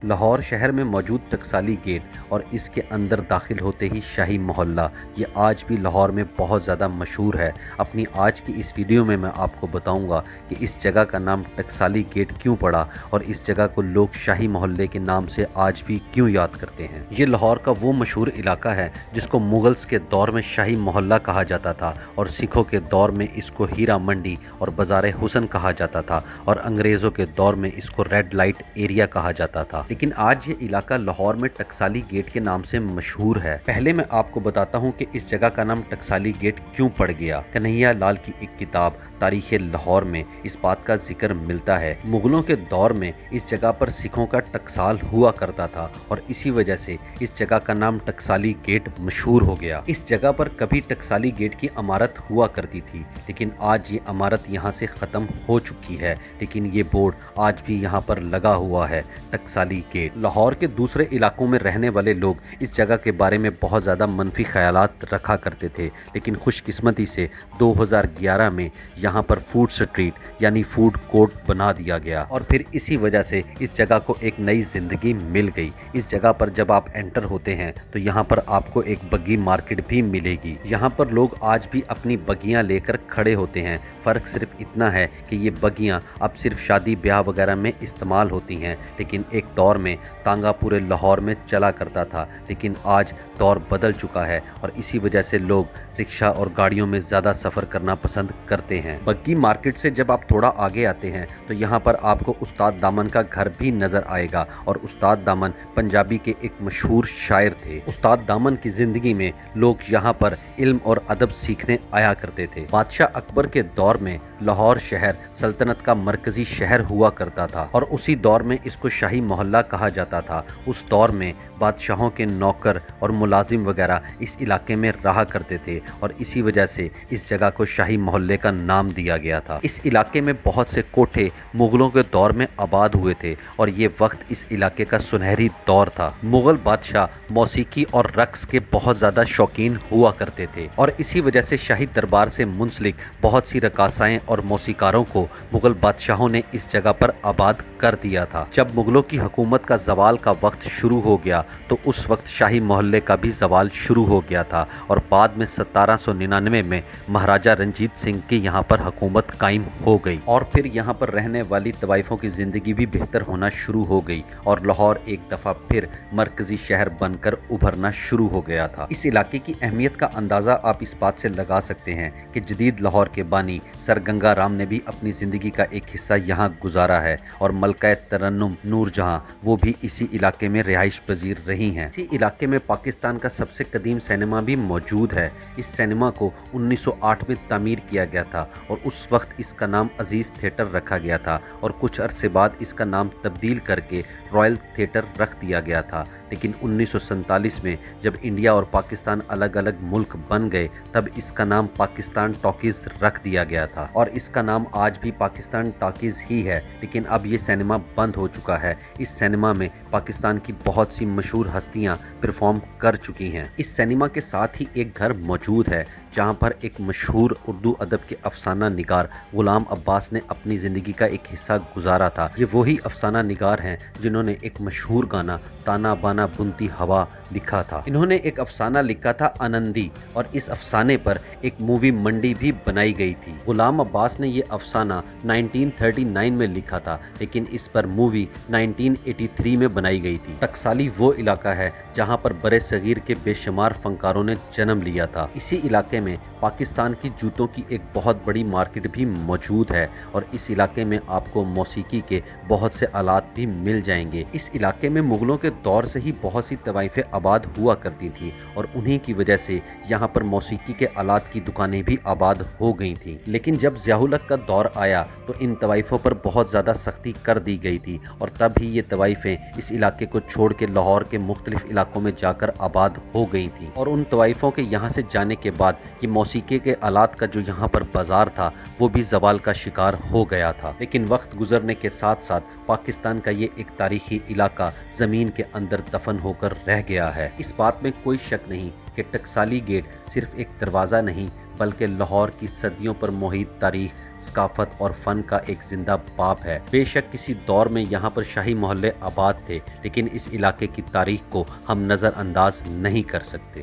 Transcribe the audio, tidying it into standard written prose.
لاہور شہر میں موجود ٹکسالی گیٹ اور اس کے اندر داخل ہوتے ہی شاہی محلہ یہ آج بھی لاہور میں بہت زیادہ مشہور ہے۔ اپنی آج کی اس ویڈیو میں آپ کو بتاؤں گا کہ اس جگہ کا نام ٹکسالی گیٹ کیوں پڑا اور اس جگہ کو لوگ شاہی محلے کے نام سے آج بھی کیوں یاد کرتے ہیں۔ یہ لاہور کا وہ مشہور علاقہ ہے جس کو مغلز کے دور میں شاہی محلہ کہا جاتا تھا اور سکھوں کے دور میں اس کو ہیرا منڈی اور بازار حسن کہا جاتا تھا اور انگریزوں کے دور میں اس کو ریڈ لائٹ ایریا کہا جاتا تھا، لیکن آج یہ علاقہ لاہور میں ٹکسالی گیٹ کے نام سے مشہور ہے۔ پہلے میں آپ کو بتاتا ہوں کہ اس جگہ کا نام ٹکسالی گیٹ کیوں پڑ گیا۔ کنہیا لال کی ایک کتاب تاریخ لاہور میں اس بات کا ذکر ملتا ہے۔ مغلوں کے دور میں اس جگہ پر سکھوں کا ٹکسال ہوا کرتا تھا اور اسی وجہ سے اس جگہ کا نام ٹکسالی گیٹ مشہور ہو گیا۔ اس جگہ پر کبھی ٹکسالی گیٹ کی عمارت ہوا کرتی تھی، لیکن آج یہ عمارت یہاں سے ختم ہو چکی ہے، لیکن یہ بورڈ آج بھی یہاں پر لگا ہوا ہے، ٹکسالی گیٹ۔ لاہور کے دوسرے علاقوں میں رہنے والے لوگ اس جگہ کے بارے میں بہت زیادہ منفی خیالات رکھا کرتے تھے، لیکن خوش قسمتی سے 2011 میں یہاں پر فوڈ سٹریٹ یعنی فوڈ کورٹ بنا دیا گیا اور پھر اسی وجہ سے اس جگہ کو ایک نئی زندگی مل گئی۔ اس جگہ پر جب آپ انٹر ہوتے ہیں تو یہاں پر آپ کو ایک بگی مارکیٹ بھی ملے گی۔ یہاں پر لوگ آج بھی اپنی بگیاں لے کر کھڑے ہوتے ہیں، فرق صرف اتنا ہے کہ یہ بگیاں اب صرف شادی بیاہ وغیرہ میں استعمال ہوتی ہیں، لیکن ایک دور میں تانگا پورے لاہور میں چلا کرتا تھا، لیکن آج دور بدل چکا ہے اور اسی وجہ سے لوگ رکشہ اور گاڑیوں میں زیادہ سفر کرنا پسند کرتے ہیں۔ بگی مارکیٹ سے جب آپ تھوڑا آگے آتے ہیں تو یہاں پر آپ کو استاد دامن کا گھر بھی نظر آئے گا اور استاد دامن پنجابی کے ایک مشہور شاعر تھے۔ استاد دامن کی زندگی میں لوگ یہاں پر علم اور ادب سیکھنے آیا کرتے تھے۔ بادشاہ اکبر کے دور میں لاہور شہر سلطنت کا مرکزی شہر ہوا کرتا تھا اور اسی دور میں اس کو شاہی محلہ کہا جاتا تھا۔ اس دور میں بادشاہوں کے نوکر اور ملازم وغیرہ اس علاقے میں رہا کرتے تھے اور اسی وجہ سے اس جگہ کو شاہی محلے کا نام دیا گیا تھا۔ اس علاقے میں بہت سے کوٹھے مغلوں کے دور میں آباد ہوئے تھے اور یہ وقت اس علاقے کا سنہری دور تھا۔ مغل بادشاہ موسیقی اور رقص کے بہت زیادہ شوقین ہوا کرتے تھے اور اسی وجہ سے شاہی دربار سے منسلک بہت سی رقاصائیں اور موسیقاروں کو مغل بادشاہوں نے اس جگہ پر آباد کر دیا تھا۔ جب مغلوں کی حکومت کا زوال کا وقت شروع ہو گیا تو اس وقت شاہی محلے کا بھی زوال شروع ہو گیا تھا اور بعد میں 1799 میں مہاراجہ رنجیت سنگھ کی یہاں پر حکومت قائم ہو گئی اور پھر یہاں پر رہنے والی طوائفوں کی زندگی بھی بہتر ہونا شروع ہو گئی اور لاہور ایک دفعہ پھر مرکزی شہر بن کر ابھرنا شروع ہو گیا تھا۔ اس علاقے کی اہمیت کا اندازہ آپ اس بات سے لگا سکتے ہیں کہ جدید لاہور کے بانی سر گنگا رام نے بھی اپنی زندگی کا ایک حصہ یہاں گزارا ہے اور ملکہ ترنم نور جہاں وہ بھی اسی علاقے میں رہائش پذیر رہی ہیں۔ اسی علاقے میں پاکستان کا سب سے قدیم سینما بھی موجود ہے۔ اس سینما کو 1908 میں تعمیر کیا گیا تھا اور اس وقت اس کا نام عزیز تھیٹر رکھا گیا تھا اور کچھ عرصے بعد اس کا نام تبدیل کر کے رائل تھیٹر رکھ دیا گیا تھا، لیکن 1947 میں جب انڈیا اور پاکستان الگ الگ ملک بن گئے تب اس کا نام پاکستان ٹاکیز رکھ دیا گیا تھا اور اس کا نام آج بھی پاکستان ٹاکیز ہی ہے، لیکن اب یہ سینما بند ہو چکا ہے۔ اس سینما میں پاکستان کی بہت سی مشہور ہستیاں پرفارم کر چکی ہیں۔ اس سینما کے ساتھ ہی ایک گھر موجود ہے جہاں پر ایک مشہور اردو ادب کے افسانہ نگار غلام عباس نے اپنی زندگی کا ایک حصہ گزارا تھا۔ یہ وہی افسانہ نگار ہیں جنہوں نے ایک مشہور گانا تانا بانا بنتی ہوا لکھا تھا۔ انہوں نے ایک افسانہ لکھا تھا آنندی اور اس افسانے پر ایک مووی منڈی بھی بنائی گئی تھی۔ غلام عباس نے یہ افسانہ 1939 میں لکھا تھا، لیکن اس پر مووی 1983 میں بنائی گئی تھی۔ ٹکسالی وہ علاقہ ہے جہاں پر برے صغیر کے بے شمار فنکاروں نے جنم لیا تھا۔ اسی علاقے میں پاکستان کی جوتوں کی ایک بہت بڑی مارکیٹ بھی موجود ہے اور اس علاقے میں آپ کو موسیقی کے بہت سے آلات بھی مل جائیں گے۔ اس علاقے میں مغلوں کے دور سے ہی بہت سی طوائفیں آباد ہوا کرتی تھیں اور انہی کی وجہ سے یہاں پر موسیقی کے آلات کی دکانیں بھی آباد ہو گئی تھیں، لیکن جب ضیاء الحق کا دور آیا تو ان طوائفوں پر بہت زیادہ سختی کر دی گئی تھی اور تب ہی یہ طوائفیں اس علاقے کو چھوڑ کے لاہور کے مختلف علاقوں میں جا کر آباد ہو گئی تھیں اور ان طوائفوں کے یہاں سے جانے کے بعد یہ موسیقی کے آلات کا جو یہاں پر بازار تھا وہ بھی زوال کا شکار ہو گیا تھا۔ لیکن وقت گزرنے کے ساتھ ساتھ پاکستان کا یہ ایک تاریخی علاقہ زمین کے اندر دفن ہو کر رہ گیا ہے۔ اس بات میں کوئی شک نہیں کہ ٹکسالی گیٹ صرف ایک دروازہ نہیں بلکہ لاہور کی صدیوں پر محیط تاریخ، ثقافت اور فن کا ایک زندہ باب ہے۔ بے شک کسی دور میں یہاں پر شاہی محلے آباد تھے، لیکن اس علاقے کی تاریخ کو ہم نظر انداز نہیں کر سکتے۔